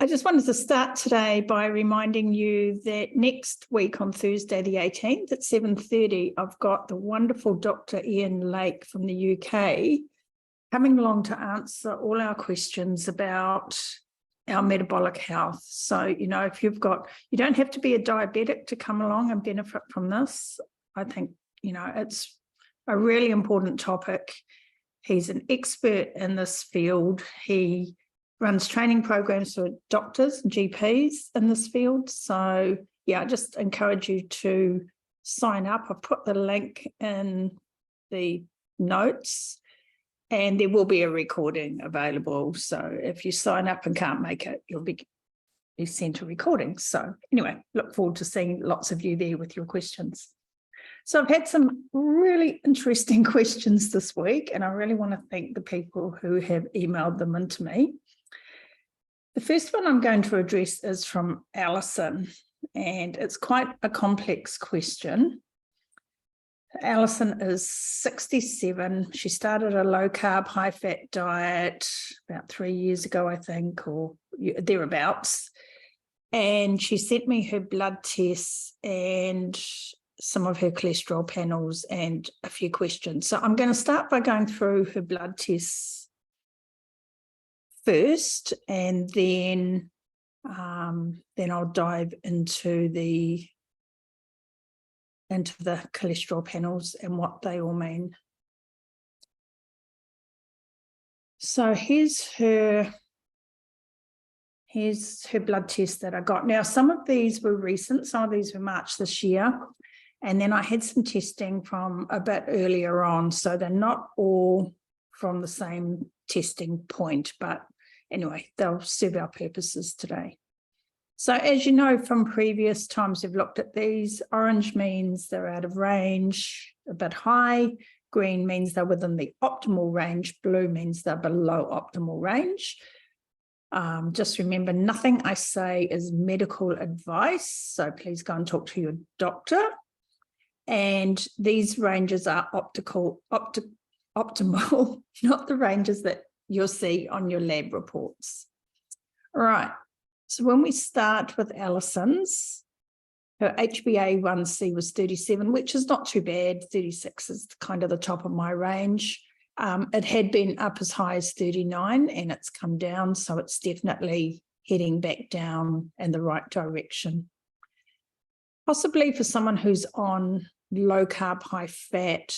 I just wanted to start today by reminding you that next week on Thursday the 18th at 7:30, I've got the wonderful Dr. Ian Lake from the UK coming along to answer all our questions about our metabolic health. So, if you don't have to be a diabetic to come along and benefit from this. I think, it's a really important topic. He's an expert in this field. He runs training programs for doctors and GPs in this field. So, I just encourage you to sign up. I've put the link in the notes and there will be a recording available. So if you sign up and can't make it, you'll be sent a recording. So anyway, look forward to seeing lots of you there with your questions. So I've had some really interesting questions this week, and I really want to thank the people who have emailed them into me. The first one I'm going to address is from Alison, and it's quite a complex question. Alison is 67. She started a low-carb, high-fat diet about 3 years ago, I think, or thereabouts. And she sent me her blood tests and some of her cholesterol panels and a few questions. So I'm going to start by going through her blood tests first, and then I'll dive into the cholesterol panels and what they all mean. So here's her blood test that I got. Now, some of these were recent, some of these were March this year, and then I had some testing from a bit earlier on, so they're not all from the same testing point, but anyway, they'll serve our purposes today. So as you know from previous times we've looked at these, orange means they're out of range, a bit high, green means they're within the optimal range, blue means they're below optimal range. Just remember, nothing I say is medical advice, so please go and talk to your doctor. And these ranges are optimal, not the ranges that you'll see on your lab reports. All right, so when we start with Alison's, her HbA1c was 37, which is not too bad. 36 is kind of the top of my range. It had been up as high as 39 and it's come down, so it's definitely heading back down in the right direction. Possibly for someone who's on low carb, high fat,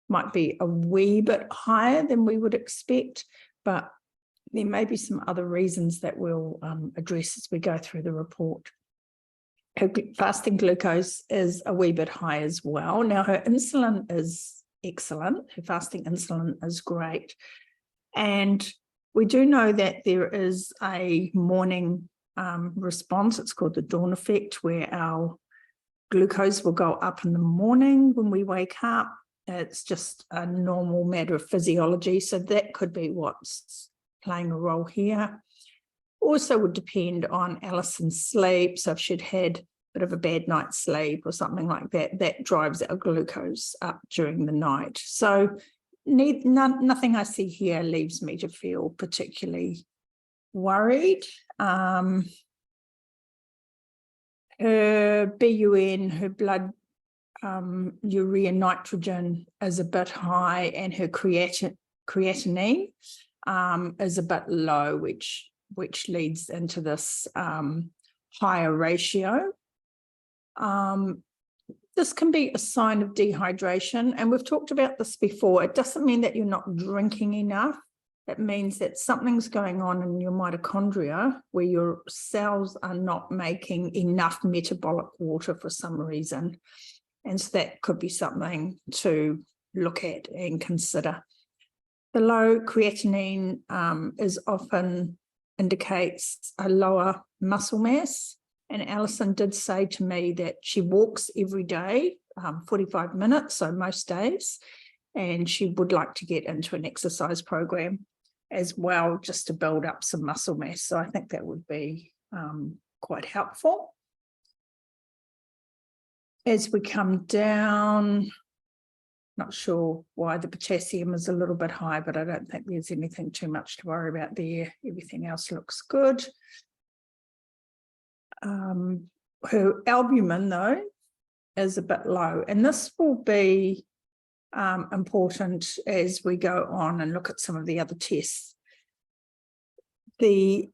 might be a wee bit higher than we would expect, but there may be some other reasons that we'll address as we go through the report. Her fasting glucose is a wee bit high as well. Now, her insulin is excellent. Her fasting insulin is great. And we do know that there is a morning response. It's called the dawn effect, where our glucose will go up in the morning when we wake up. It's just a normal matter of physiology. So that could be what's playing a role here. Also would depend on Alison's sleep. So if she'd had a bit of a bad night's sleep or something like that, that drives our glucose up during the night. So nothing I see here leaves me to feel particularly worried. Her BUN, her blood urea nitrogen is a bit high, and her creatinine is a bit low, which leads into this higher ratio. This can be a sign of dehydration, and we've talked about this before. It doesn't mean that you're not drinking enough. It means that something's going on in your mitochondria where your cells are not making enough metabolic water for some reason. And so that could be something to look at and consider. The low creatinine is often indicates a lower muscle mass. And Alison did say to me that she walks every day, 45 minutes, so most days, and she would like to get into an exercise program as well, just to build up some muscle mass. So I think that would be quite helpful. As we come down, not sure why the potassium is a little bit high, but I don't think there's anything too much to worry about there. Everything else looks good. Her albumin, though, is a bit low, and this will be important as we go on and look at some of the other tests. The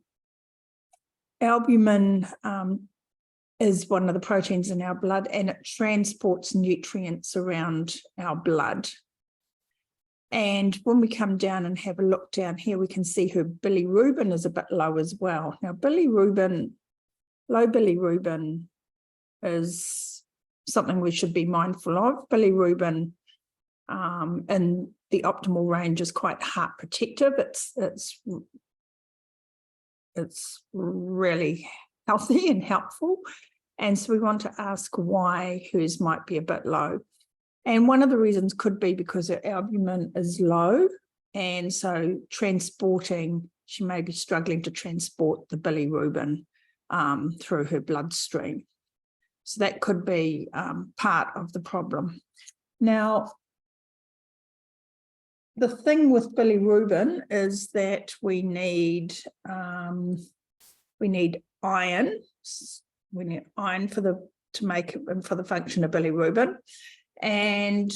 albumin is one of the proteins in our blood, and it transports nutrients around our blood. And when we come down and have a look down here, we can see her bilirubin is a bit low as well. Now, low bilirubin is something we should be mindful of. Bilirubin in the optimal range is quite heart protective. It's really healthy and helpful. And so we want to ask why hers might be a bit low. And one of the reasons could be because her albumin is low. And so she may be struggling to transport the bilirubin through her bloodstream. So that could be part of the problem. Now, the thing with bilirubin is that we need iron. We need iron for the function of bilirubin, and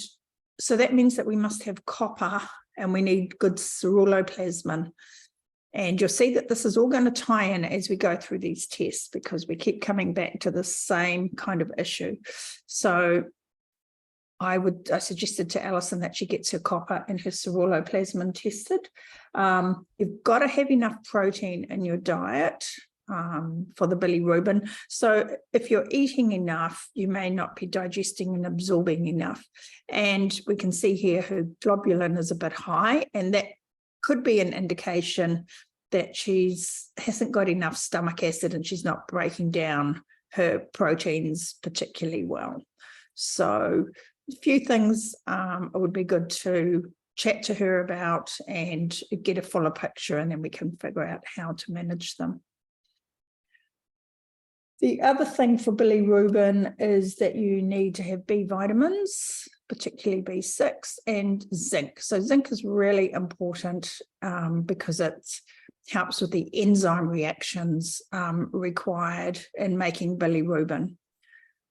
so that means that we must have copper, and we need good ceruloplasmin. And you'll see that this is all going to tie in as we go through these tests, because we keep coming back to the same kind of issue. So I suggested to Alison that she gets her copper and her ceruloplasmin tested. You've got to have enough protein in your diet for the bilirubin. So if you're eating enough, you may not be digesting and absorbing enough. And we can see here her globulin is a bit high, and that could be an indication that she hasn't got enough stomach acid and she's not breaking down her proteins particularly well. So a few things it would be good to chat to her about and get a fuller picture, and then we can figure out how to manage them. The other thing for bilirubin is that you need to have B vitamins, particularly B6 and zinc. So zinc is really important because it helps with the enzyme reactions required in making bilirubin.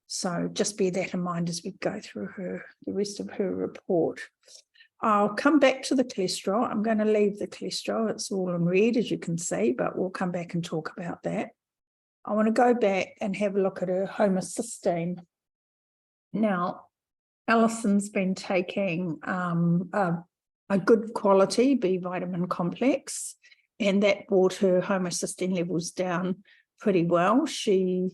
So just bear that in mind as we go through the rest of her report. I'll come back to the cholesterol. I'm going to leave the cholesterol. It's all in red, as you can see, but we'll come back and talk about that. I want to go back and have a look at her homocysteine. Now, Alison's been taking a good quality B vitamin complex, and that brought her homocysteine levels down pretty well. She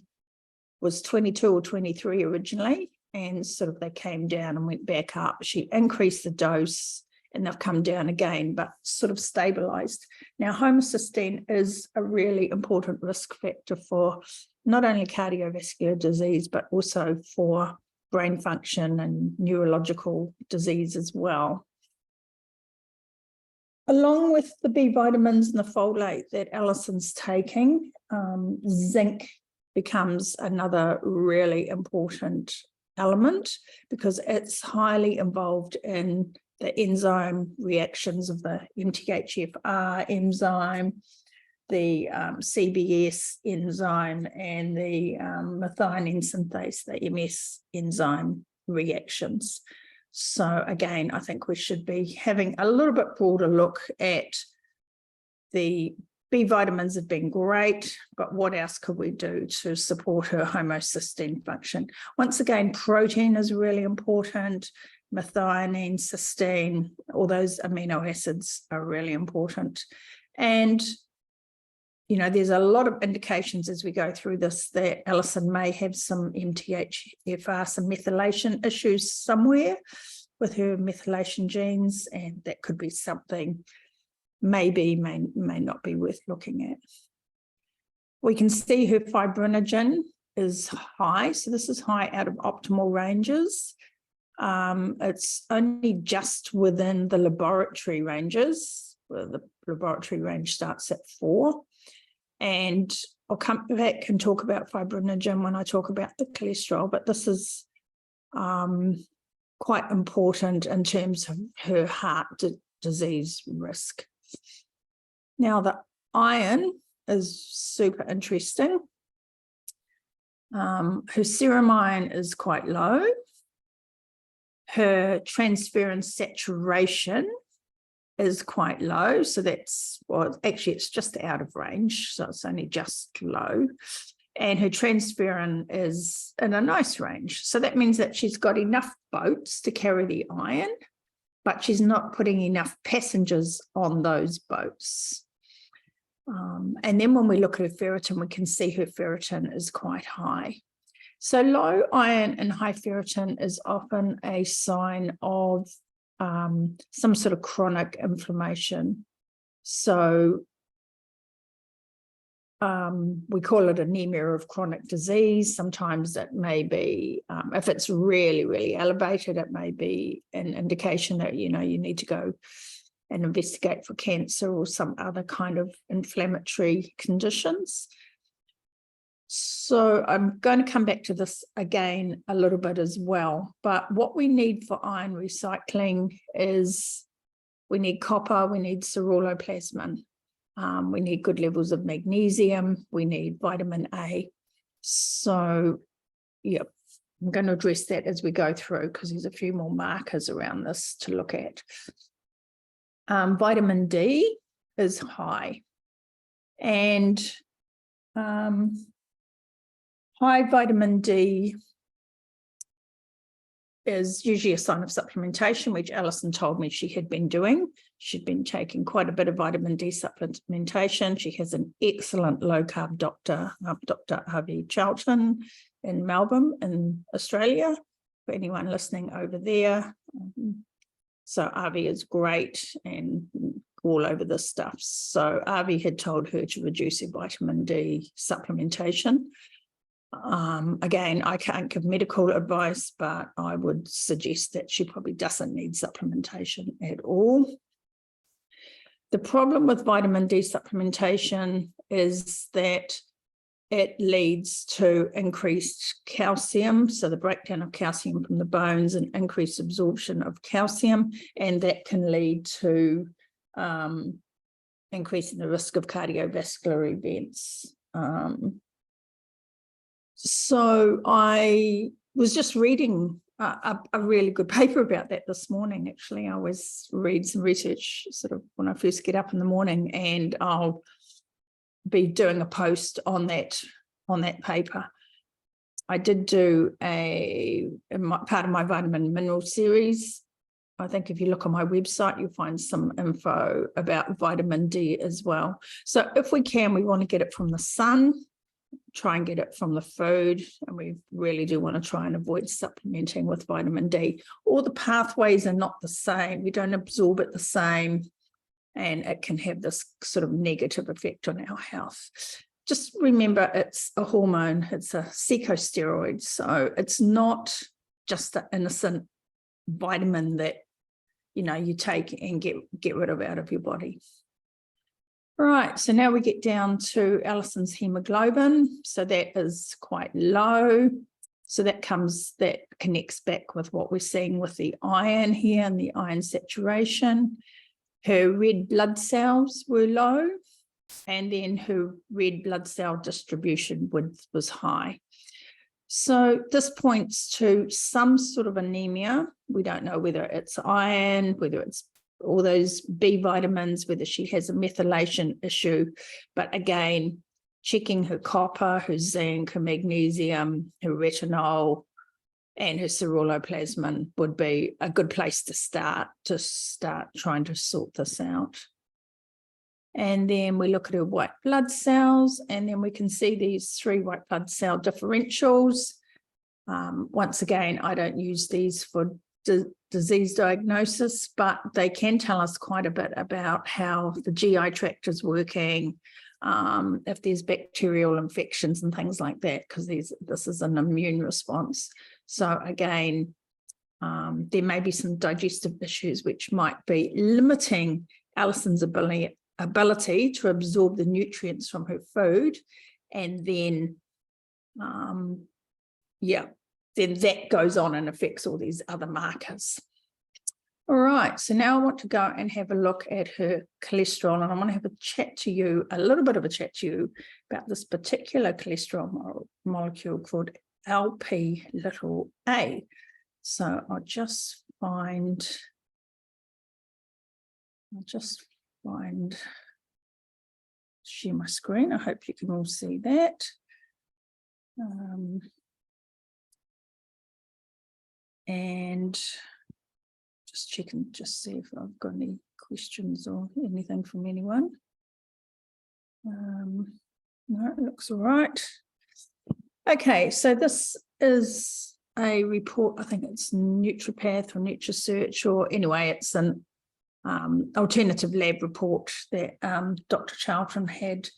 was 22 or 23 originally, and sort of they came down and went back up. She increased the dose and they've come down again, but sort of stabilized. Now, homocysteine is a really important risk factor for not only cardiovascular disease, but also for brain function and neurological disease as well. Along with the B vitamins and the folate that Alison's taking, zinc becomes another really important element because it's highly involved in the enzyme reactions of the MTHFR enzyme, the CBS enzyme, and the methionine synthase, the MS enzyme reactions. So again, I think we should be having a little bit broader look at the B vitamins have been great, but what else could we do to support her homocysteine function? Once again, protein is really important. Methionine, cysteine, all those amino acids are really important. And, you know, there's a lot of indications as we go through this that Alison may have some MTHFR, some methylation issues somewhere with her methylation genes, and that could be something may not be worth looking at. We can see her fibrinogen is high, so this is high out of optimal ranges. It's only just within the laboratory ranges, where the laboratory range starts at 4. And I'll come back and talk about fibrinogen when I talk about the cholesterol, but this is quite important in terms of her heart disease risk. Now, the iron is super interesting. Her serum iron is quite low. Her transferrin saturation is quite low. So that's, well, actually it's just out of range. So it's only just low. And her transferrin is in a nice range. So that means that she's got enough boats to carry the iron, but she's not putting enough passengers on those boats. And then when we look at her ferritin, we can see her ferritin is quite high. So low iron and high ferritin is often a sign of some sort of chronic inflammation. So we call it anemia of chronic disease. Sometimes it may be, if it's really, really elevated, it may be an indication that, you need to go and investigate for cancer or some other kind of inflammatory conditions. So I'm going to come back to this again a little bit as well. But what we need for iron recycling is we need copper, we need ceruloplasmin. We need good levels of magnesium. We need vitamin A. So, yeah, I'm going to address that as we go through because there's a few more markers around this to look at. Vitamin D is high. And high vitamin D is usually a sign of supplementation, which Alison told me she had been doing. She'd been taking quite a bit of vitamin D supplementation. She has an excellent low-carb doctor, Dr. Avi Charlton in Melbourne in Australia, for anyone listening over there. So Avi is great and all over this stuff. So Avi had told her to reduce her vitamin D supplementation. Again, I can't give medical advice, but I would suggest that she probably doesn't need supplementation at all. The problem with vitamin D supplementation is that it leads to increased calcium, so the breakdown of calcium from the bones and increased absorption of calcium, and that can lead to increasing the risk of cardiovascular events. So I was just reading a really good paper about that this morning. Actually, I always read some research sort of when I first get up in the morning, and I'll be doing a post on that paper. I did do part of my vitamin mineral series. I think if you look on my website, you'll find some info about vitamin D as well. So if we can, we want to get it from the sun, try and get it from the food, and we really do want to try and avoid supplementing with vitamin D. All the pathways are not the same. We don't absorb it the same, and it can have this sort of negative effect on our health. Just remember, it's a hormone, it's a corticosteroid, so it's not just an innocent vitamin that you take and get rid of out of your body. Right, so now we get down to Alison's hemoglobin. So that is quite low. So that connects back with what we're seeing with the iron here and the iron saturation. Her red blood cells were low, and then her red blood cell distribution was high. So this points to some sort of anemia. We don't know whether it's iron, whether it's all those B vitamins, whether she has a methylation issue. But again, checking her copper, her zinc, her magnesium, her retinol, and her ceruloplasmin would be a good place to start trying to sort this out. And then we look at her white blood cells, and then we can see these 3 white blood cell differentials. Once again, I don't use these for disease diagnosis, but they can tell us quite a bit about how the GI tract is working, if there's bacterial infections and things like that, because this is an immune response. So again, there may be some digestive issues which might be limiting Alison's ability to absorb the nutrients from her food, and then then that goes on and affects all these other markers. All right, so now I want to go and have a look at her cholesterol, and I want to have a little bit of a chat to you about this particular cholesterol molecule called LP little a. So I'll just find share my screen. I hope you can all see that. And just check and just see if I've got any questions or anything from anyone. No, it looks all right. Okay, so this is a report, I think it's Nutripath or NutriSearch, or anyway, it's an alternative lab report that Dr. Charlton had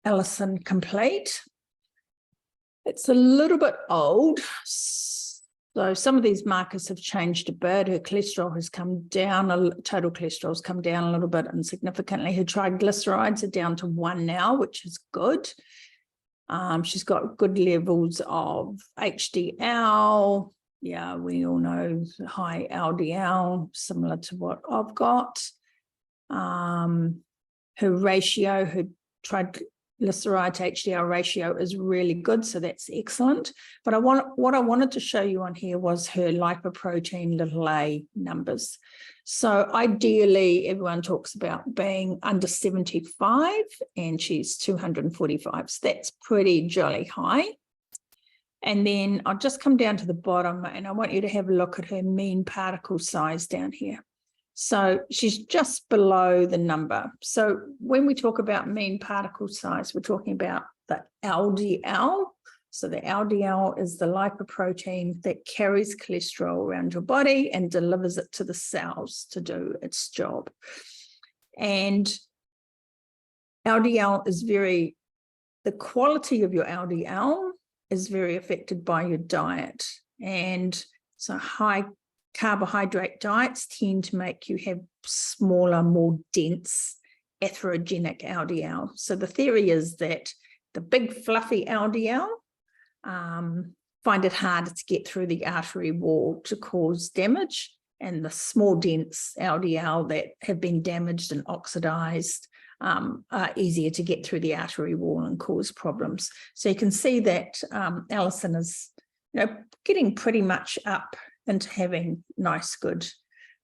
Alison complete. It's a little bit old, so some of these markers have changed a bit. Her cholesterol has come down, total cholesterol has come down a little bit and significantly. Her triglycerides are down to 1 now, which is good. She's got good levels of HDL. Yeah, we all know high LDL, similar to what I've got. Her ratio, her triglyceride to HDL ratio is really good, so that's excellent. But what I wanted to show you on here was her lipoprotein little a numbers. So ideally, everyone talks about being under 75, and she's 245. So that's pretty jolly high. And then I'll just come down to the bottom, and I want you to have a look at her mean particle size down here. So she's just below the number. So when we talk about mean particle size, we're talking about the LDL. So the LDL is the lipoprotein that carries cholesterol around your body and delivers it to the cells to do its job. And LDL is the quality of your LDL is very affected by your diet. And so high carbohydrate diets tend to make you have smaller, more dense, atherogenic LDL. So the theory is that the big fluffy LDL find it harder to get through the artery wall to cause damage, and the small, dense LDL that have been damaged and oxidized are easier to get through the artery wall and cause problems. So you can see that Alison is, getting pretty much up into having nice, good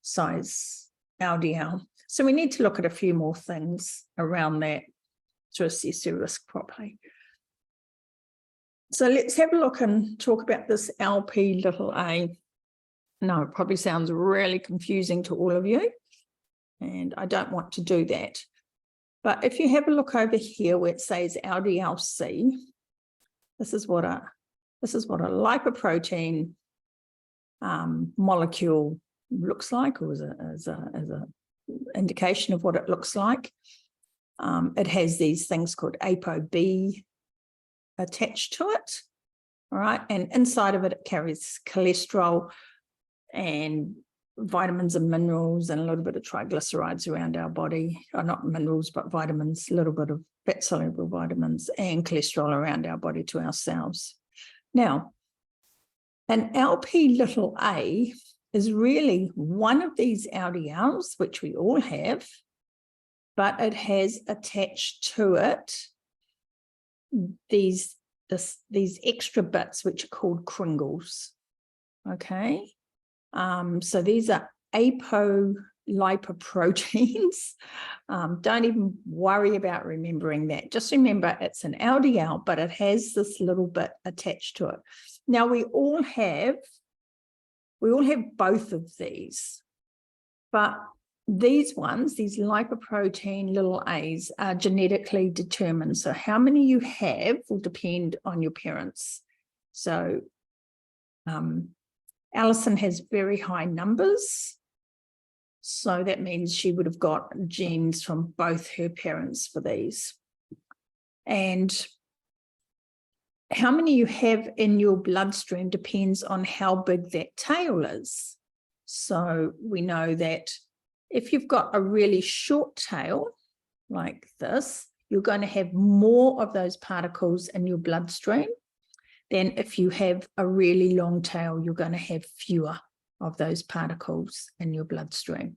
size LDL. So we need to look at a few more things around that to assess your risk properly. So let's have a look and talk about this LP little a. No, it probably sounds really confusing to all of you, and I don't want to do that. But if you have a look over here where it says LDL-C, this is what a lipoprotein molecule looks like, or as a indication of what it looks like. It has these things called ApoB attached to it, all right? And inside of it, it carries cholesterol and vitamins and minerals and a little bit of triglycerides around our body, or not minerals, but vitamins, a little bit of fat-soluble vitamins and cholesterol around our body to our cells. Now, an LP little a is really one of these LDLs, which we all have, but it has attached to it these extra bits, which are called kringles, okay? So these are apolipoproteins. Don't even worry about remembering that. Just remember it's an LDL, but it has this little bit attached to it. Now we all have both of these, but these ones, these lipoprotein little a's, are genetically determined. So how many you have will depend on your parents. So Alison has very high numbers. So that means she would have got genes from both her parents for these. And how many you have in your bloodstream depends on how big that tail is. So we know that if you've got a really short tail like this, you're going to have more of those particles in your bloodstream than if you have a really long tail, you're going to have fewer. of those particles in your bloodstream.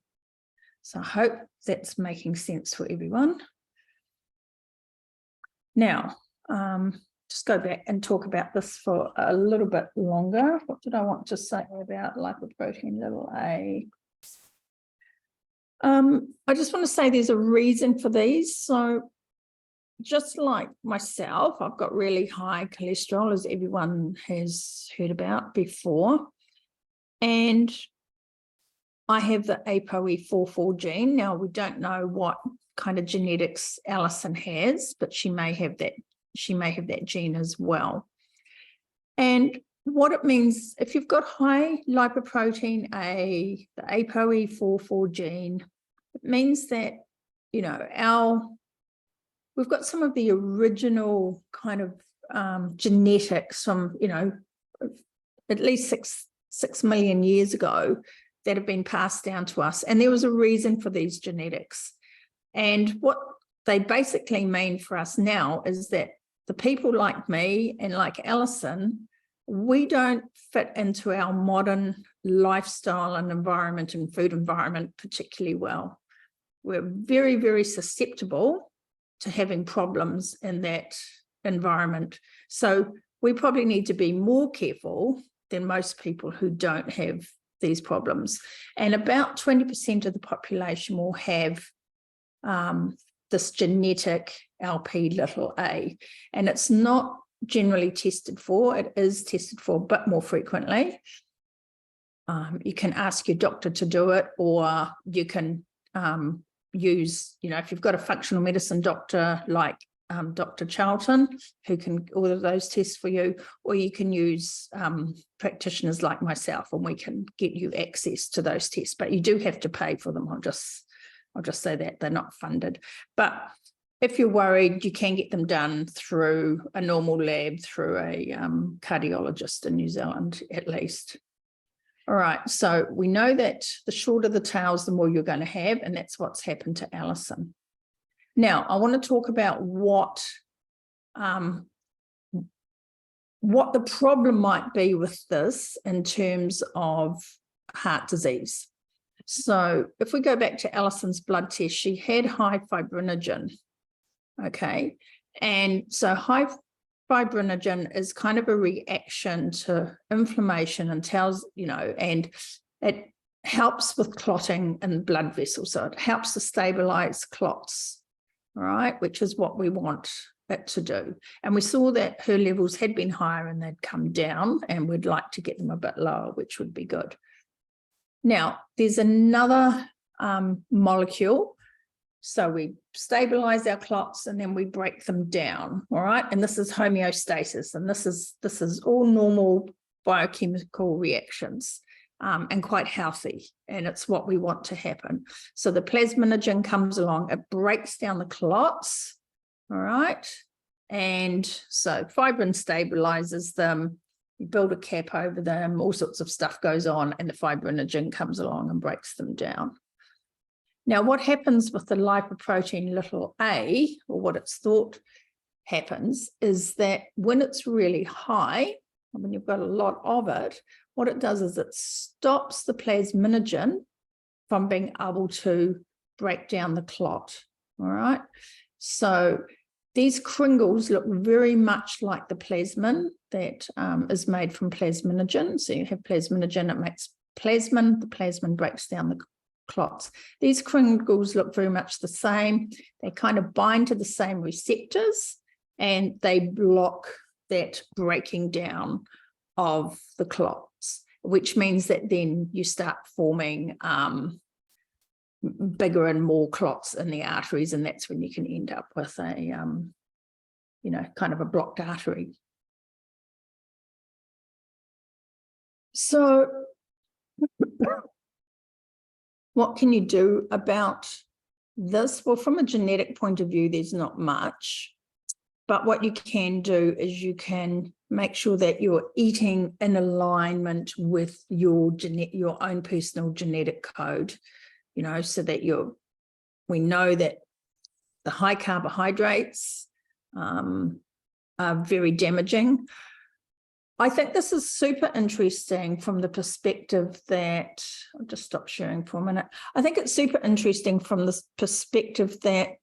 So I hope that's making sense for everyone. Now, just go back and talk about this for a little bit longer. What did I want to say about lipoprotein little a? I just want to say there's a reason for these. So just like myself, I've got really high cholesterol, as everyone has heard about before. And I have the ApoE44 gene. Now, we don't know what kind of genetics Alison has, but she may have that gene as well. And what it means, if you've got high lipoprotein A, the ApoE44 gene, it means that, you know, we've got some of the original kind of genetics from, you know, at least six million years ago that have been passed down to us. And there was a reason for these genetics. And what they basically mean for us now is that the people like me and like Alison, we don't fit into our modern lifestyle and environment and food environment particularly well. We're very, very susceptible to having problems in that environment. So we probably need to be more careful than most people who don't have these problems. And about 20% of the population will have this genetic Lp(a), and it's not generally tested for. It is tested for a bit more frequently. You can ask your doctor to do it, or you can use, you know, if you've got a functional medicine doctor like Dr. Charlton, who can order those tests for you, or you can use practitioners like myself, and we can get you access to those tests, but you do have to pay for them. I'll just say that they're not funded. But if you're worried, you can get them done through a normal lab, through a cardiologist in New Zealand, at least. All right, so we know that the shorter the tails, the more you're going to have, and that's what's happened to Alison. Now, I want to talk about what the problem might be with this in terms of heart disease. So if we go back to Alison's blood test, she had high fibrinogen, okay? And so high fibrinogen is kind of a reaction to inflammation and tells, you know, and it helps with clotting in blood vessels. So it helps to stabilize clots, all right, which is what we want it to do. And we saw that her levels had been higher and they'd come down, and we'd like to get them a bit lower, which would be good. Now, there's another molecule. So we stabilize our clots and then we break them down, all right? And this is homeostasis, and this is all normal biochemical reactions, and quite healthy, and it's what we want to happen. So the plasminogen comes along, it breaks down the clots, all right? And so fibrin stabilizes them, you build a cap over them, all sorts of stuff goes on, and the fibrinogen comes along and breaks them down. Now, what happens with the lipoprotein little a, or what it's thought happens, is that when it's really high, when you've got a lot of it, what it does is it stops the plasminogen from being able to break down the clot, all right? So these kringles look very much like the plasmin that is made from plasminogen. So you have plasminogen, it makes plasmin, the plasmin breaks down the clots. These kringles look very much the same. They kind of bind to the same receptors, and they block that breaking down of the clots, which means that then you start forming bigger and more clots in the arteries, and that's when you can end up with a, you know, kind of a blocked artery. So what can you do about this? Well, from a genetic point of view, there's not much, but what you can do is you can make sure that you're eating in alignment with your own personal genetic code, you know, so that we know that the high carbohydrates are very damaging. I think this is super interesting from the perspective that, I'll just stop sharing for a minute. I think it's super interesting from the perspective that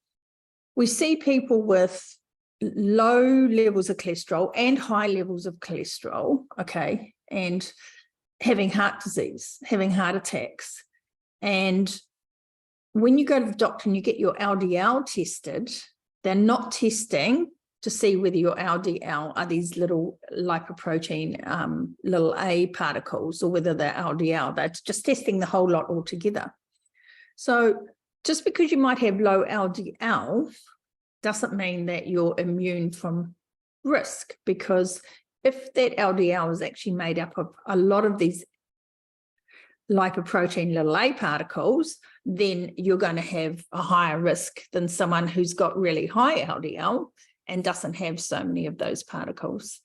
we see people with low levels of cholesterol and high levels of cholesterol, okay, and having heart disease, having heart attacks. And when you go to the doctor and you get your LDL tested, they're not testing to see whether your LDL are these little lipoprotein, little A particles, or whether they're LDL. They're just testing the whole lot altogether. So just because you might have low LDL doesn't mean that you're immune from risk, because if that LDL is actually made up of a lot of these lipoprotein little A particles, then you're going to have a higher risk than someone who's got really high LDL and doesn't have so many of those particles.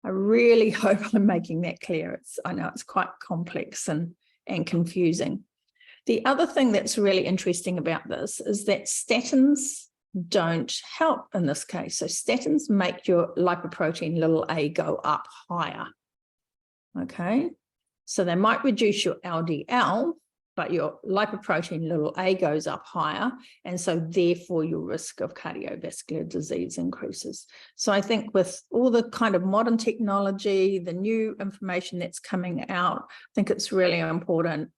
I really hope I'm making that clear. I know it's quite complex and confusing. The other thing that's really interesting about this is that statins don't help in this case. So statins make your lipoprotein little a go up higher. Okay, so they might reduce your LDL, but your lipoprotein little a goes up higher, and so therefore your risk of cardiovascular disease increases. So I think with all the kind of modern technology, the new information that's coming out, I think it's really important,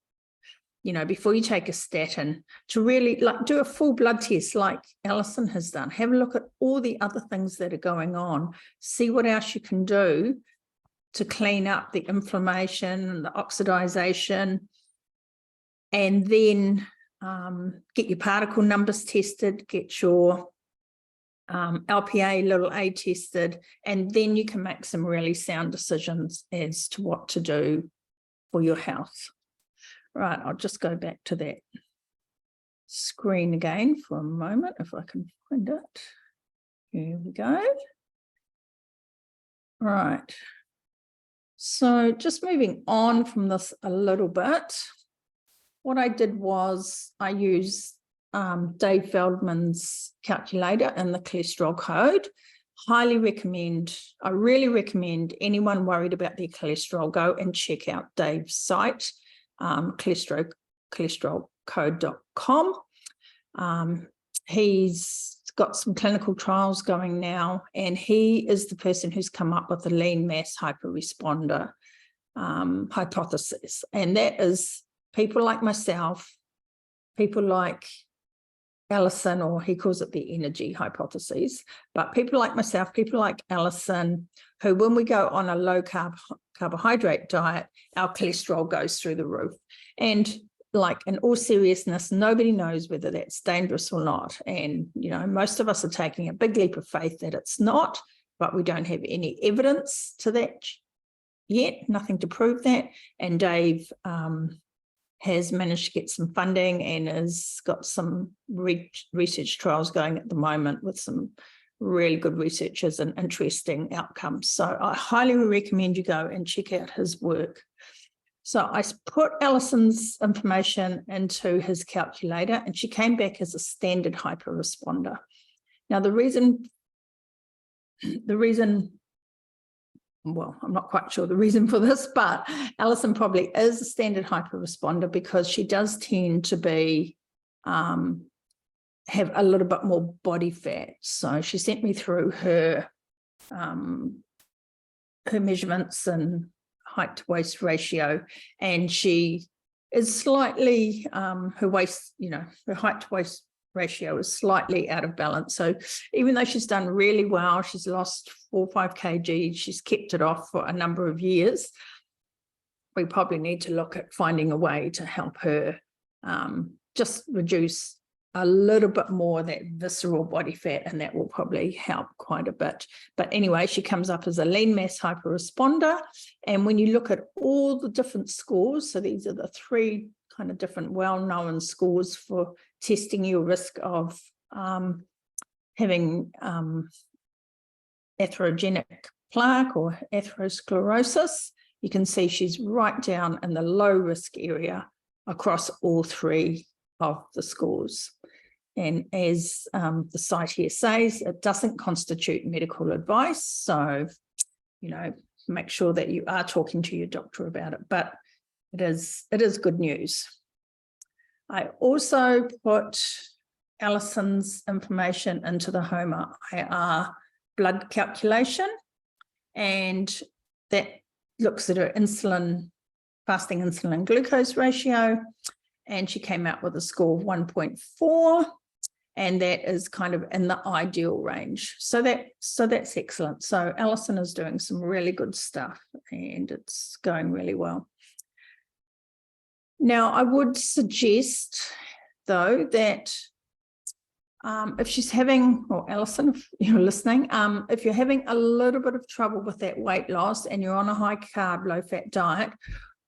you know, before you take a statin, to really do a full blood test like Alison has done. Have a look at all the other things that are going on, see what else you can do to clean up the inflammation and the oxidization, and then get your particle numbers tested, get your LPA little a tested, and then you can make some really sound decisions as to what to do for your health. Right, I'll just go back to that screen again for a moment, if I can find it. Here we go. Right. So just moving on from this a little bit, what I did was I used Dave Feldman's calculator and the cholesterol code. Highly recommend, I really recommend anyone worried about their cholesterol, go and check out Dave's site, cholesterolcode.com. He's got some clinical trials going now, and he is the person who's come up with the lean mass hyperresponder hypothesis. And that is people like myself, people like Alison, or he calls it the energy hypothesis, but people like myself, people like Alison, who when we go on a low carbohydrate diet, our cholesterol goes through the roof. And like, in all seriousness, nobody knows whether that's dangerous or not. And, you know, most of us are taking a big leap of faith that it's not, but we don't have any evidence to that yet, nothing to prove that. And Dave has managed to get some funding and has got some research trials going at the moment with some really good researchers and interesting outcomes. So I highly recommend you go and check out his work. So I put Alison's information into his calculator, and she came back as a standard hyperresponder. Now, the reason, well, I'm not quite sure the reason for this, but Alison probably is a standard hyperresponder because she does tend to be, have a little bit more body fat. So she sent me through her measurements and height to waist ratio, and she is slightly, her waist, you know, her height to waist ratio is slightly out of balance. So even though she's done really well, she's lost 4 or 5 kg, she's kept it off for a number of years, we probably need to look at finding a way to help her just reduce a little bit more of that visceral body fat, and that will probably help quite a bit. But anyway, she comes up as a lean mass hyperresponder. And when you look at all the different scores, so these are the 3 kind of different well-known scores for testing your risk of having atherogenic plaque or atherosclerosis, you can see she's right down in the low risk area across all 3 of the scores. And as the site here says, it doesn't constitute medical advice. So, you know, make sure that you are talking to your doctor about it, but it is good news. I also put Alison's information into the home IR blood calculation, and that looks at her fasting insulin glucose ratio, and she came out with a score of 1.4, and that is kind of in the ideal range. So that's excellent. So Alison is doing some really good stuff, and it's going really well. Now, I would suggest, though, that if she's having, or Alison, if you're listening, if you're having a little bit of trouble with that weight loss and you're on a high carb, low fat diet,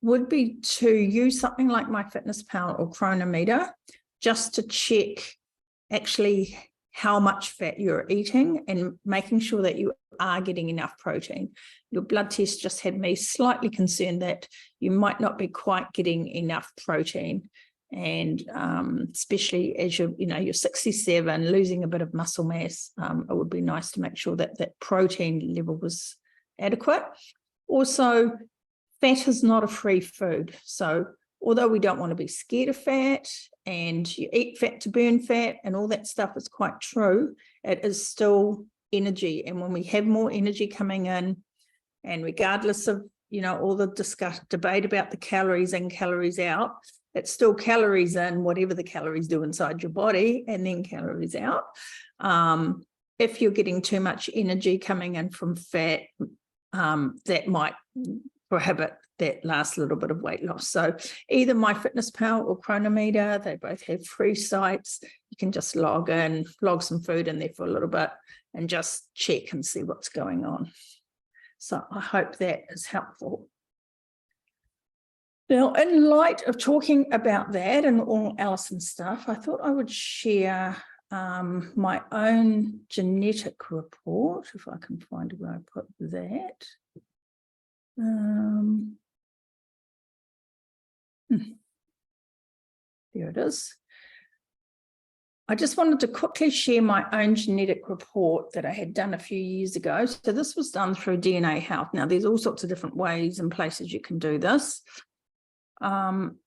would be to use something like MyFitnessPal or Chronometer just to check actually how much fat you're eating and making sure that you are getting enough protein. Your blood test just had me slightly concerned that you might not be quite getting enough protein. And especially as you're 67, losing a bit of muscle mass, it would be nice to make sure that that protein level was adequate. Also, fat is not a free food. So although we don't want to be scared of fat, and you eat fat to burn fat and all that stuff is quite true, it is still energy. And when we have more energy coming in, and regardless of, all the debate about the calories in, calories out, it's still calories in, whatever the calories do inside your body, and then calories out. If you're getting too much energy coming in from fat, that might prohibit that last little bit of weight loss. So either MyFitnessPal or Chronometer, they both have free sites. You can just log some food in there for a little bit and just check and see what's going on. So I hope that is helpful. Now, in light of talking about that and all Alison's stuff, I thought I would share my own genetic report, if I can find where I put that. There it is. I just wanted to quickly share my own genetic report that I had done a few years ago. So this was done through DNA Health. Now, there's all sorts of different ways and places you can do this. And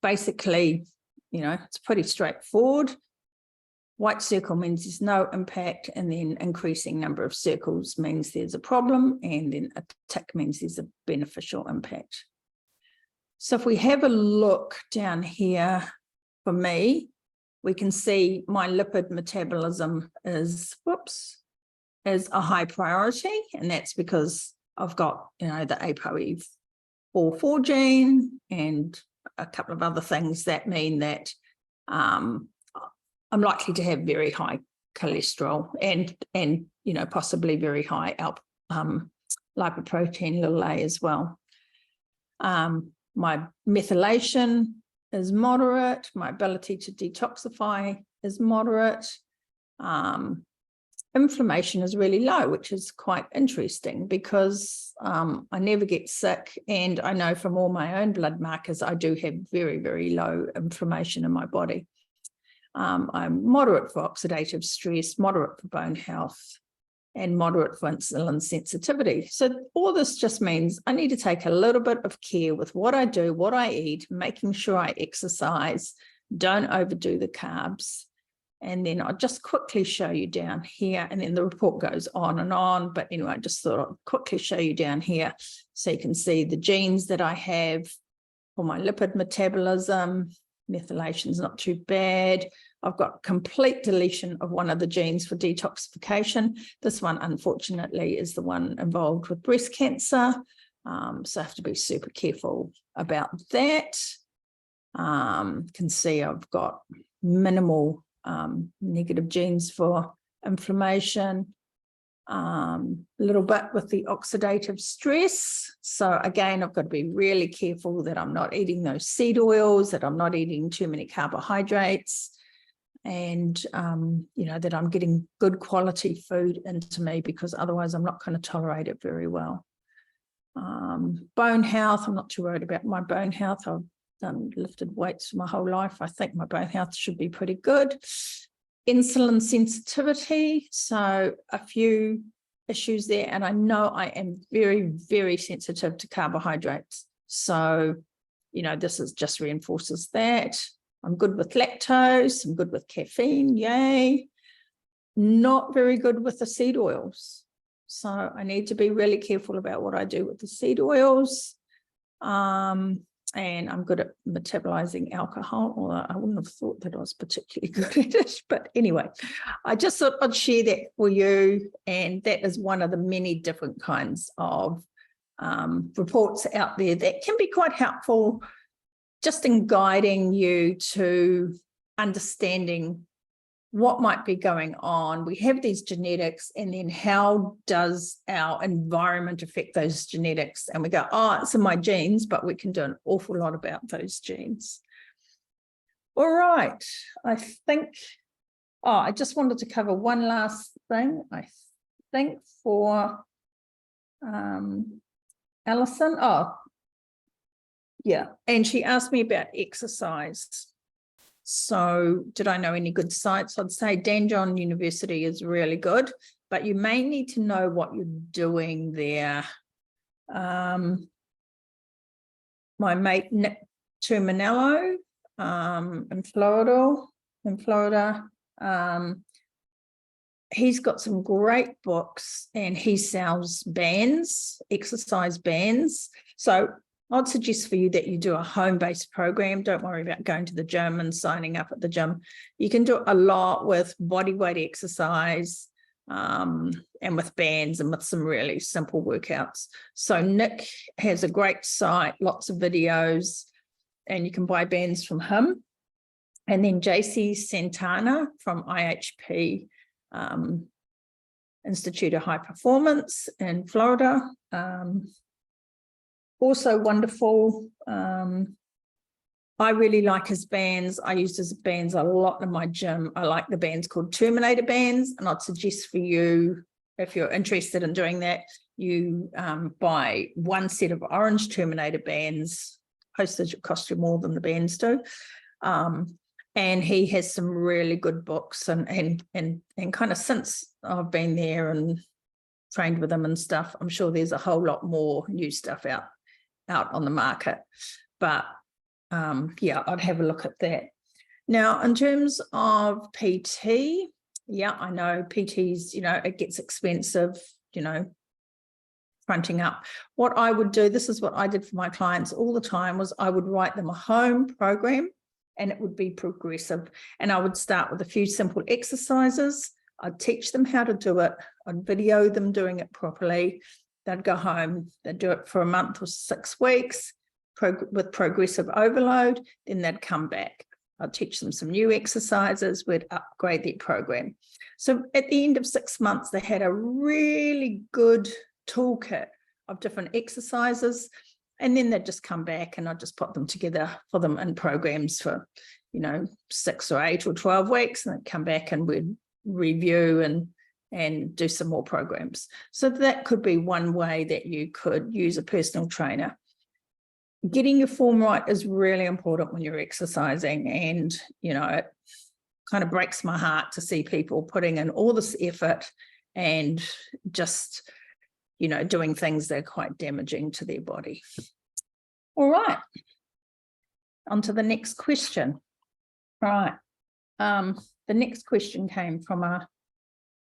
basically, it's pretty straightforward. White circle means there's no impact, and then increasing number of circles means there's a problem, and then a tick means there's a beneficial impact. So if we have a look down here, for me, we can see my lipid metabolism is a high priority, and that's because I've got, the ApoE44 gene and a couple of other things that mean that I'm likely to have very high cholesterol and possibly very high lipoprotein little a as well. My methylation is moderate. My ability to detoxify is moderate. Inflammation is really low, which is quite interesting because I never get sick, and I know from all my own blood markers I do have very, very low inflammation in my body. I'm moderate for oxidative stress, moderate for bone health, and moderate for insulin sensitivity. So all this just means I need to take a little bit of care with what I do, what I eat, making sure I exercise, don't overdo the carbs. And then I'll just quickly show you down here, and then the report goes on. But anyway, I just thought I'd quickly show you down here so you can see the genes that I have for my lipid metabolism. Methylation is not too bad. I've got complete deletion of one of the genes for detoxification. This one, unfortunately, is the one involved with breast cancer. So I have to be super careful about that. You can see I've got minimal negative genes for inflammation, a little bit with the oxidative stress. So again, I've got to be really careful that I'm not eating those seed oils, that I'm not eating too many carbohydrates, and that I'm getting good quality food into me, because otherwise I'm not going to tolerate it very well. Bone health, I'm not too worried about my bone health. I've lifted weights for my whole life. I think my bone health should be pretty good. Insulin sensitivity, so a few issues there. And I know I am very, very sensitive to carbohydrates. So, this just reinforces that. I'm good with lactose. I'm good with caffeine. Yay. Not very good with the seed oils. So I need to be really careful about what I do with the seed oils. And I'm good at metabolizing alcohol, although I wouldn't have thought that I was particularly good at it. But anyway, I just thought I'd share that for you. And that is one of the many different kinds of reports out there that can be quite helpful just in guiding you to understanding what might be going on. We have these genetics, and then how does our environment affect those genetics? And we go, oh, it's in my genes, but we can do an awful lot about those genes. All right, I just wanted to cover one last thing, I think, for Alison. Oh, yeah, and she asked me about exercise. So did I know any good sites? I'd say Dan John University is really good, but you may need to know what you're doing there. My mate Nick Terminello in Florida, he's got some great books, and he sells bands, exercise bands. So I'd suggest for you that you do a home-based program. Don't worry about going to the gym and signing up at the gym. You can do a lot with body weight exercise and with bands and with some really simple workouts. So Nick has a great site, lots of videos, and you can buy bands from him. And then JC Santana from IHP Institute of High Performance in Florida. Also wonderful. I really like his bands. I use his bands a lot in my gym. I like the bands called Terminator bands, and I'd suggest for you, if you're interested in doing that, you buy one set of orange Terminator bands. Postage will cost you more than the bands do. And he has some really good books, and kind of since I've been there and trained with him and stuff, I'm sure there's a whole lot more new stuff out on the market. But yeah, I'd have a look at that. Now, in terms of PT, yeah, I know PT's, it gets expensive, fronting up. What I would do, this is what I did for my clients all the time, was I would write them a home program, and it would be progressive. And I would start with a few simple exercises. I'd teach them how to do it. I'd video them doing it properly. They'd go home, they'd do it for a month or 6 weeks with progressive overload. Then they'd come back. I'd teach them some new exercises. We'd upgrade their program. So at the end of 6 months, they had a really good toolkit of different exercises. And then they'd just come back, and I'd just put them together for them in programs for, 6 or 8 or 12 weeks. And they'd come back and we'd review and do some more programs. So that could be one way that you could use a personal trainer. Getting your form right is really important when you're exercising, and it kind of breaks my heart to see people putting in all this effort and just doing things that are quite damaging to their body. All right, on to the next question. All right, the next question came from a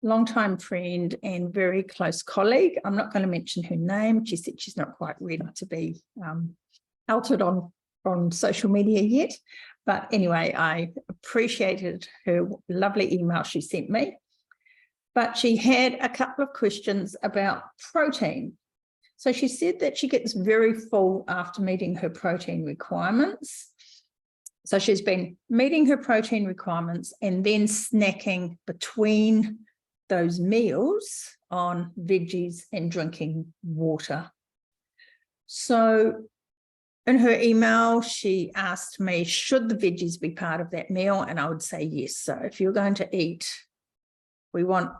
longtime friend and very close colleague. I'm not going to mention her name. She said she's not quite ready to be outed on social media yet. But anyway, I appreciated her lovely email she sent me. But she had a couple of questions about protein. So she said that she gets very full after meeting her protein requirements. So she's been meeting her protein requirements and then snacking between those meals on veggies and drinking water. So in her email, she asked me, should the veggies be part of that meal? And I would say yes. So if you're going to eat, we want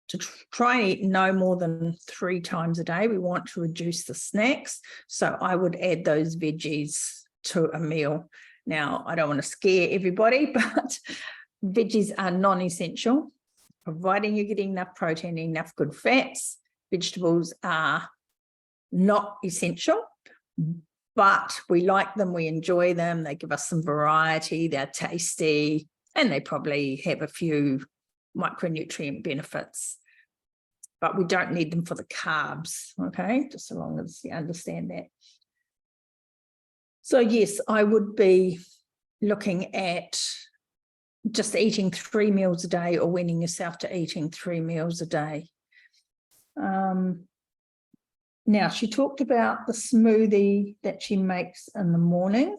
to try and eat no more than 3 times a day. We want to reduce the snacks. So I would add those veggies to a meal. Now, I don't want to scare everybody, but veggies are non-essential, providing you're getting enough protein, enough good fats. vegetables are not essential, but we like them, we enjoy them, they give us some variety, they're tasty, and they probably have a few micronutrient benefits, but we don't need them for the carbs, okay? Just so long as you understand that. So yes, I would be looking at just eating 3 meals a day or weaning yourself to eating 3 meals a day. Now, she talked about the smoothie that she makes in the morning.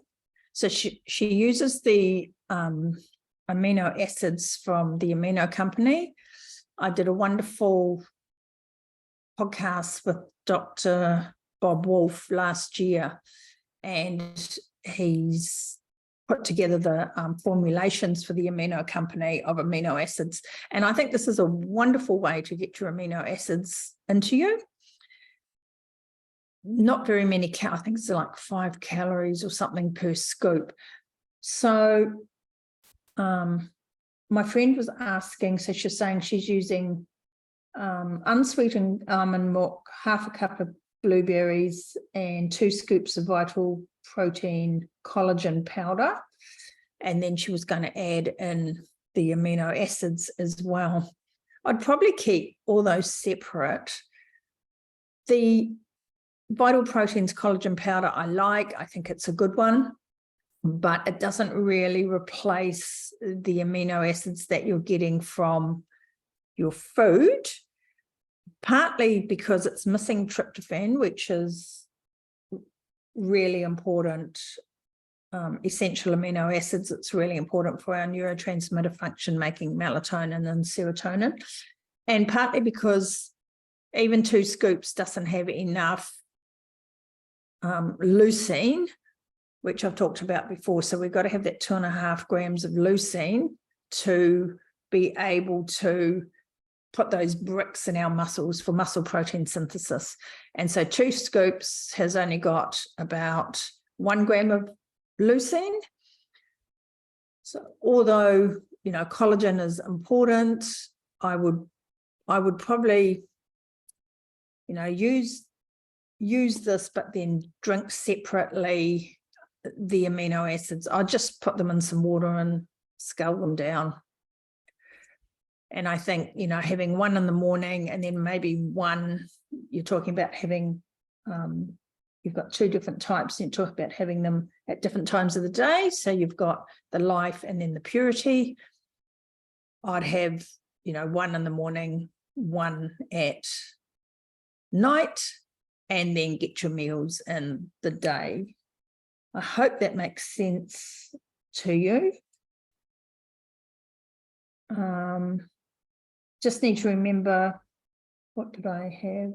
So she uses the amino acids from the amino company. I did a wonderful podcast with Dr. Bob Wolf last year, and he's put together the formulations for the amino company of amino acids. And I think this is a wonderful way to get your amino acids into you. Not very many, I think it's like 5 calories or something per scoop. So my friend was asking, so she's saying she's using unsweetened almond milk, half a cup of blueberries, and 2 scoops of vital protein collagen powder. And then she was going to add in the amino acids as well. I'd probably keep all those separate. The vital proteins collagen powder I think it's a good one, but it doesn't really replace the amino acids that you're getting from your food, partly because it's missing tryptophan, which is really important, essential amino acids. It's really important for our neurotransmitter function, making melatonin and serotonin, and partly because even 2 scoops doesn't have enough leucine, which I've talked about before. So we've got to have that 2.5 grams of leucine to be able to put those bricks in our muscles for muscle protein synthesis. And so 2 scoops has only got about 1 gram of leucine. So although, you know, collagen is important, I would probably, you know, use this, but then drink separately the amino acids. I'll just put them in some water and scald them down. And I think, you know, having 1 in the morning and then maybe 1, you're talking about having, you've got 2 different types, and you talk about having them at different times of the day. So you've got the life and then the purity. I'd have, you know, 1 in the morning, 1 at night, and then get your meals in the day. I hope that makes sense to you. Just need to remember, what did I have?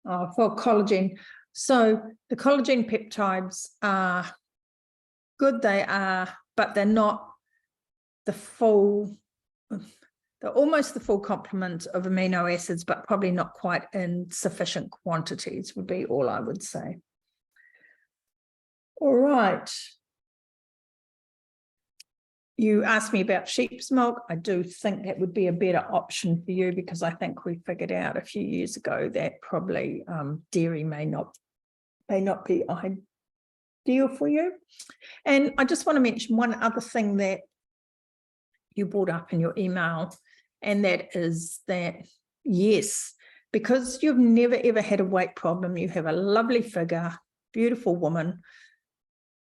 Oh, for collagen. So the collagen peptides are good, they are, but they're not the full, they're almost the full complement of amino acids, but probably not quite in sufficient quantities, would be all I would say. All right. You asked me about sheep's milk. I do think that would be a better option for you, because I think we figured out a few years ago that probably dairy may not be ideal for you. And I just want to mention one other thing that you brought up in your email, and that is that, yes, because you've never ever had a weight problem, you have a lovely figure, beautiful woman,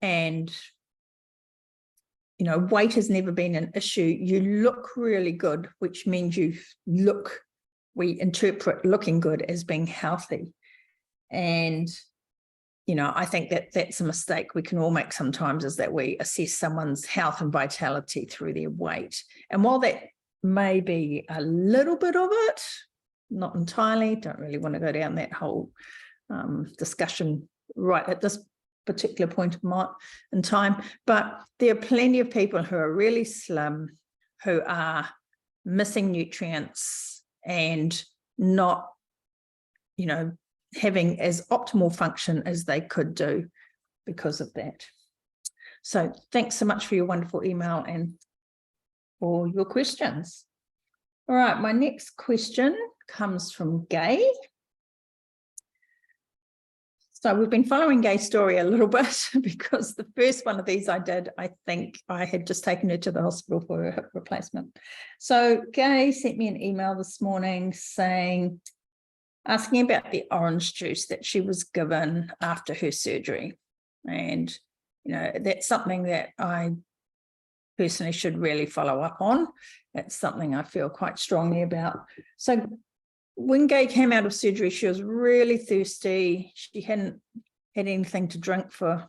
and you know, weight has never been an issue. You look really good, which means we interpret looking good as being healthy. And, you know, I think that that's a mistake we can all make sometimes, is that we assess someone's health and vitality through their weight. And while that may be a little bit of it, not entirely, don't really want to go down that whole discussion right at this particular point in time, but there are plenty of people who are really slim, who are missing nutrients and not, you know, having as optimal function as they could do because of that. So thanks so much for your wonderful email and for your questions. All right, my next question comes from Gay. So we've been following Gay's story a little bit because the first one of these I did, I think I had just taken her to the hospital for a hip replacement. So Gay sent me an email this morning asking about the orange juice that she was given after her surgery. And, that's something that I personally should really follow up on. That's something I feel quite strongly about. So when Gay came out of surgery, she was really thirsty. She hadn't had anything to drink for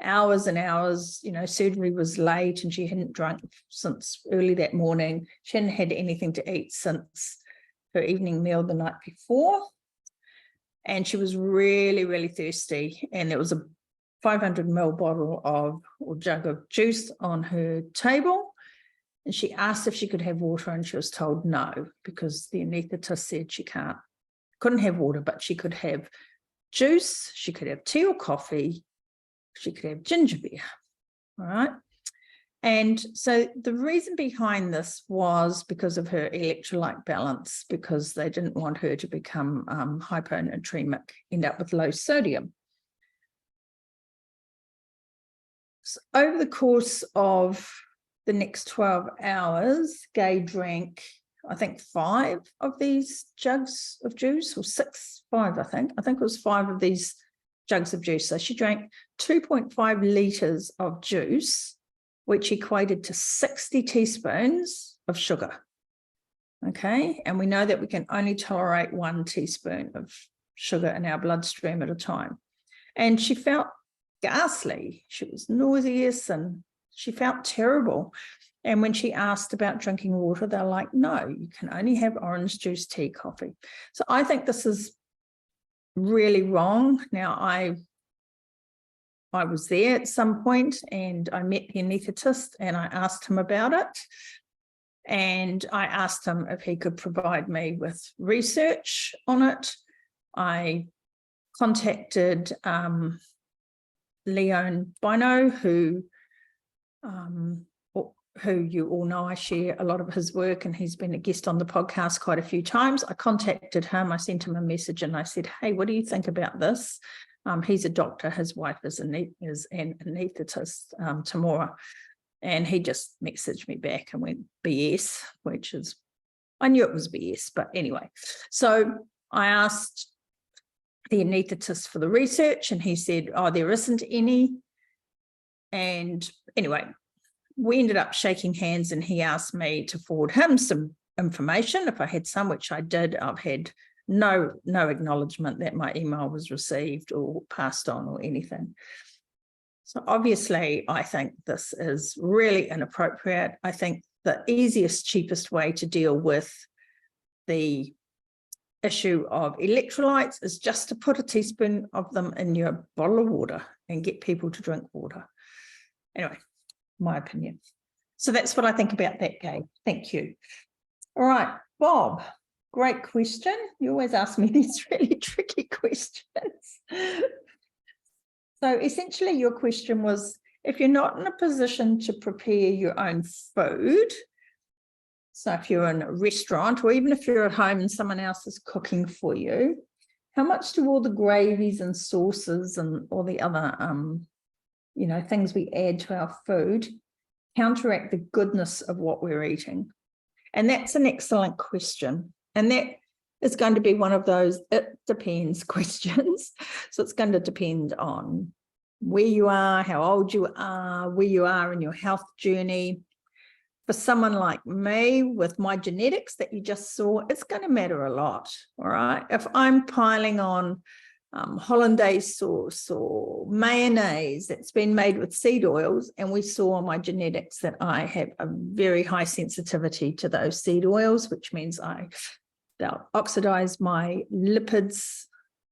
hours and hours. Surgery was late and she hadn't drunk since early that morning. She hadn't had anything to eat since her evening meal the night before. And she was really, really thirsty. And there was a 500 ml bottle or jug of juice on her table. And she asked if she could have water, and she was told no, because the anaesthetist said she couldn't have water, but she could have juice, she could have tea or coffee, she could have ginger beer. All right. And so the reason behind this was because of her electrolyte balance, because they didn't want her to become hyponatremic, end up with low sodium. So over the course of the next 12 hours, Gay drank, I think, 5 of these jugs of juice, or 5, I think. I think it was 5 of these jugs of juice. So she drank 2.5 litres of juice, which equated to 60 teaspoons of sugar. Okay, and we know that we can only tolerate 1 teaspoon of sugar in our bloodstream at a time. And she felt ghastly. She was nauseous and she felt terrible. And when she asked about drinking water, they're like, no, you can only have orange juice, tea, coffee. So I think this is really wrong. Now, I was there at some point and I met the anaesthetist and I asked him about it. And I asked him if he could provide me with research on it. I contacted Leon Bino, who you all know. I share a lot of his work and he's been a guest on the podcast quite a few times. I contacted him, I sent him a message and I said, hey, what do you think about this? He's a doctor, his wife is an anaesthetist, Tamora, and he just messaged me back and went BS, which is, I knew it was BS, but anyway. So I asked the anaesthetist for the research and he said, oh, there isn't any. And anyway, we ended up shaking hands and he asked me to forward him some information if I had some, which I did. I've had no acknowledgement that my email was received or passed on or anything. So obviously, I think this is really inappropriate. I think the easiest, cheapest way to deal with the issue of electrolytes is just to put a teaspoon of them in your bottle of water and get people to drink water. Anyway, my opinion. So that's what I think about that, Gay. Thank you. All right, Bob, great question. You always ask me these really tricky questions. So essentially your question was, if you're not in a position to prepare your own food, so if you're in a restaurant or even if you're at home and someone else is cooking for you, how much do all the gravies and sauces and all the other things we add to our food counteract the goodness of what we're eating? And that's an excellent question. And that is going to be one of those it depends questions. So it's going to depend on where you are, how old you are, where you are in your health journey. For someone like me with my genetics that you just saw, it's going to matter a lot. All right. If I'm piling on hollandaise sauce or mayonnaise that's been made with seed oils, and we saw on my genetics that I have a very high sensitivity to those seed oils, which means they'll oxidize my lipids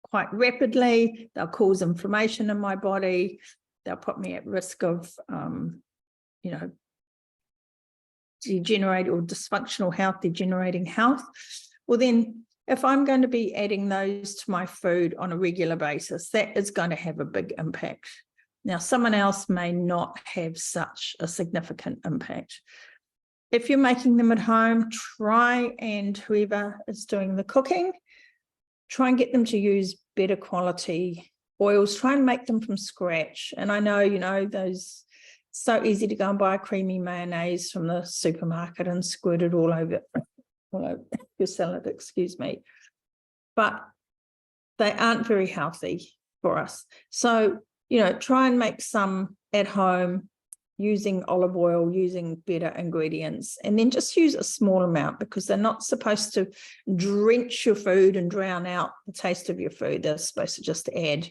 quite rapidly, they'll cause inflammation in my body, they'll put me at risk of degenerate or dysfunctional health, degenerating health. Well, then if I'm going to be adding those to my food on a regular basis, that is going to have a big impact. Now, someone else may not have such a significant impact. If you're making them at home, try and whoever is doing the cooking, try and get them to use better quality oils, try and make them from scratch. And I know, you know, those, so easy to go and buy a creamy mayonnaise from the supermarket and squirt it all over your salad, excuse me. But they aren't very healthy for us. So, you know, try and make some at home using olive oil, using better ingredients, and then just use a small amount, because they're not supposed to drench your food and drown out the taste of your food. They're supposed to just add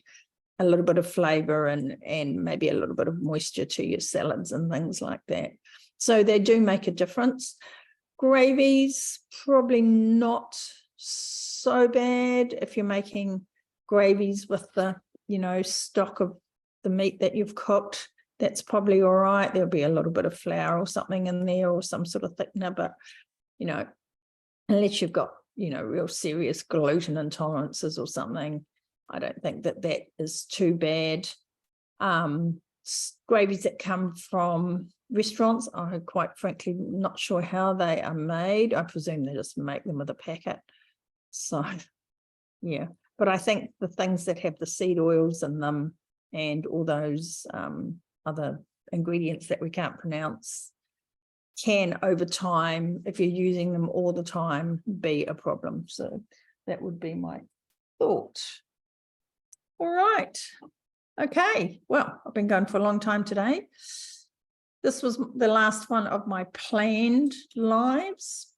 a little bit of flavor and maybe a little bit of moisture to your salads and things like that. So they do make a difference. Gravies, probably not so bad if you're making gravies with the, you know, stock of the meat that you've cooked. That's probably all right. There'll be a little bit of flour or something in there, or some sort of thickener, but, you know, unless you've got, you know, real serious gluten intolerances or something, I don't think that that is too bad. Gravies that come from restaurants, I'm quite frankly not sure how they are made. I presume they just make them with a packet. So, yeah. But I think the things that have the seed oils in them and all those other ingredients that we can't pronounce can, over time, if you're using them all the time, be a problem. So that would be my thought. All right. Okay. Well, I've been going for a long time today. This was the last one of my planned lives,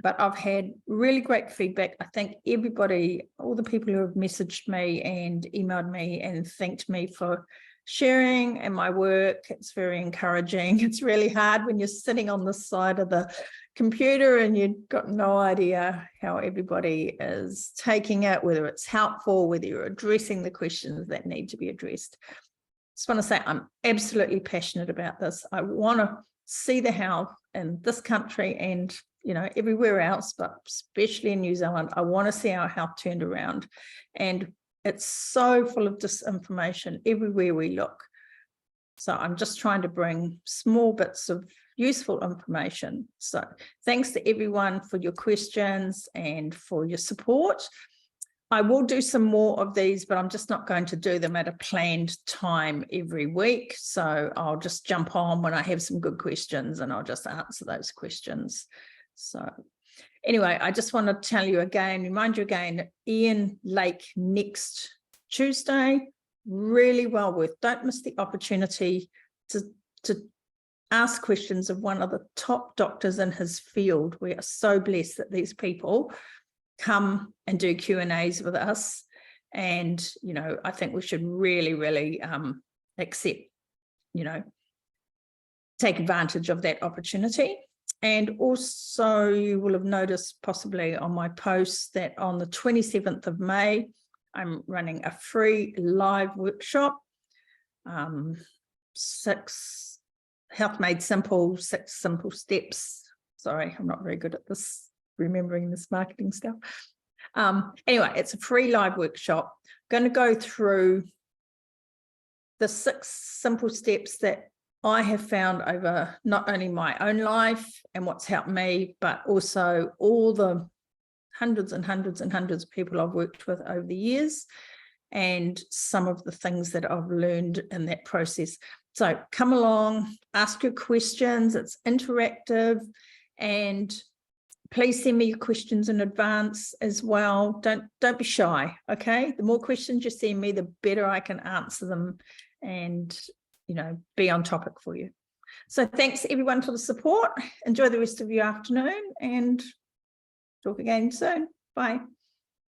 but I've had really great feedback. I think everybody, all the people who have messaged me and emailed me and thanked me for sharing and my work, it's very encouraging. It's really hard when you're sitting on the side of the computer and you've got no idea how everybody is taking it, whether it's helpful, whether you're addressing the questions that need to be addressed. Just want to say I'm absolutely passionate about this. I want to see the health in this country and, you know, everywhere else, but especially in New Zealand. I want to see our health turned around, and it's so full of disinformation everywhere we look. So I'm just trying to bring small bits of useful information. So thanks to everyone for your questions and for your support. I will do some more of these, but I'm just not going to do them at a planned time every week. So I'll just jump on when I have some good questions and I'll just answer those questions. So anyway, I just want to tell you again, remind you again, Ian Lake next Tuesday, really well worth. Don't miss the opportunity to ask questions of one of the top doctors in his field. We are so blessed that these people come and do Q&As with us. And, you know, I think we should really accept, you know, take advantage of that opportunity. And also you will have noticed possibly on my post that on the 27th of May, I'm running a free live workshop, 6 Health Made Simple, 6 simple steps. Sorry, I'm not very good at this, remembering this marketing stuff. Anyway, it's a free live workshop. I'm going to go through the 6 simple steps that I have found over not only my own life and what's helped me, but also all the hundreds and hundreds and hundreds of people I've worked with over the years, and some of the things that I've learned in that process. So come along, ask your questions. It's interactive, and please send me your questions in advance as well. Don't be shy, okay? The more questions you send me, the better I can answer them and, you know, be on topic for you. So thanks everyone for the support. Enjoy the rest of your afternoon and talk again soon. Bye.